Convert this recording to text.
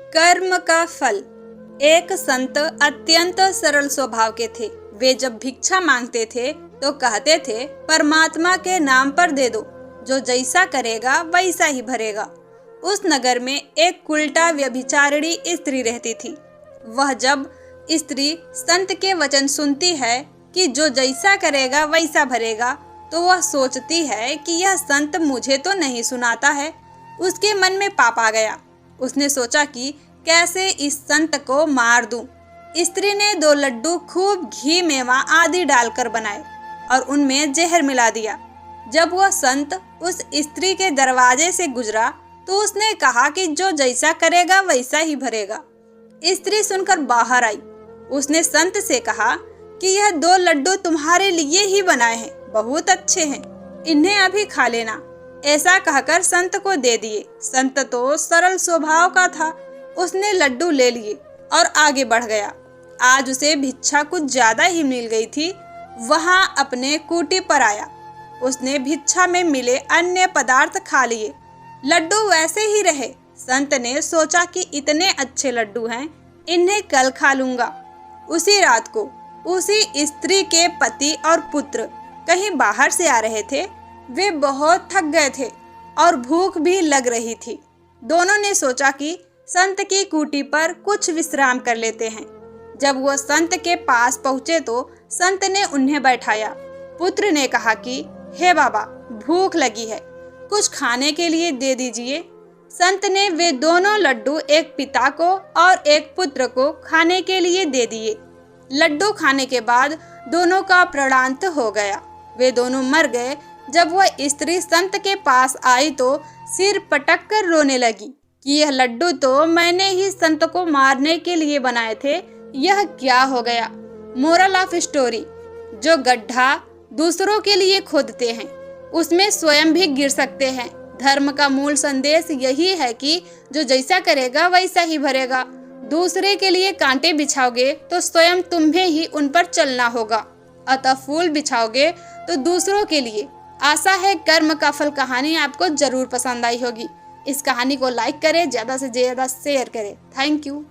कर्म का फल। एक संत अत्यंत सरल स्वभाव के थे। वे जब भिक्षा मांगते थे तो कहते थे, परमात्मा के नाम पर दे दो, जो जैसा करेगा वैसा ही भरेगा। उस नगर में एक उल्टा व्यभिचारिणी स्त्री रहती थी। वह जब स्त्री संत के वचन सुनती है कि जो जैसा करेगा वैसा भरेगा, तो वह सोचती है कि यह संत मुझे तो नहीं सुनाता है। उसके मन में पाप आ गया। उसने सोचा कि कैसे इस संत को मार दूं। स्त्री ने 2 लड्डू खूब घी मेवा आदि डालकर बनाए और उनमें जहर मिला दिया। जब वह संत उस स्त्री के दरवाजे से गुजरा तो उसने कहा कि जो जैसा करेगा वैसा ही भरेगा। स्त्री सुनकर बाहर आई। उसने संत से कहा कि यह 2 लड्डू तुम्हारे लिए ही बनाए हैं, बहुत अच्छे हैं, इन्हें अभी खा लेना। ऐसा कहकर संत को दे दिए। संत तो सरल स्वभाव का था। उसने लड्डू ले लिए और आगे बढ़ गया। आज उसे भिक्षा कुछ ज्यादा ही मिल गई थी। वहां अपने कुटी पर आया। उसने भिक्षा में मिले अन्य पदार्थ खा लिए। लड्डू वैसे ही रहे। संत ने सोचा कि इतने अच्छे लड्डू हैं, इन्हें कल खा लूंगा। उसी रात को उसी स्त्री के पति और पुत्र कहीं बाहर से आ रहे थे। वे बहुत थक गए थे और भूख भी लग रही थी। दोनों ने सोचा कि संत की कुटी पर कुछ विश्राम कर लेते हैं। जब वह संत के पास पहुंचे तो संत ने उन्हें बैठाया। पुत्र ने कहा कि हे बाबा, भूख लगी है, कुछ खाने के लिए दे दीजिए। संत ने वे दोनों लड्डू एक पिता को और एक पुत्र को खाने के लिए दे दिए। लड्डू खाने के बाद दोनों का प्राणांत हो गया। वे दोनों मर गए। जब वह स्त्री संत के पास आई तो सिर पटक कर रोने लगी कि यह लड्डू तो मैंने ही संत को मारने के लिए बनाए थे, यह क्या हो गया। मोरल ऑफ स्टोरी, जो गड्ढा दूसरों के लिए खोदते हैं उसमें स्वयं भी गिर सकते हैं। धर्म का मूल संदेश यही है कि जो जैसा करेगा वैसा ही भरेगा। दूसरे के लिए कांटे बिछाओगे तो स्वयं तुम्हें ही उन पर चलना होगा। अतः फूल बिछाओगे तो दूसरों के लिए। आशा है कर्म का फल कहानी आपको जरूर पसंद आई होगी। इस कहानी को लाइक करें, ज़्यादा से ज़्यादा शेयर करें। Thank you.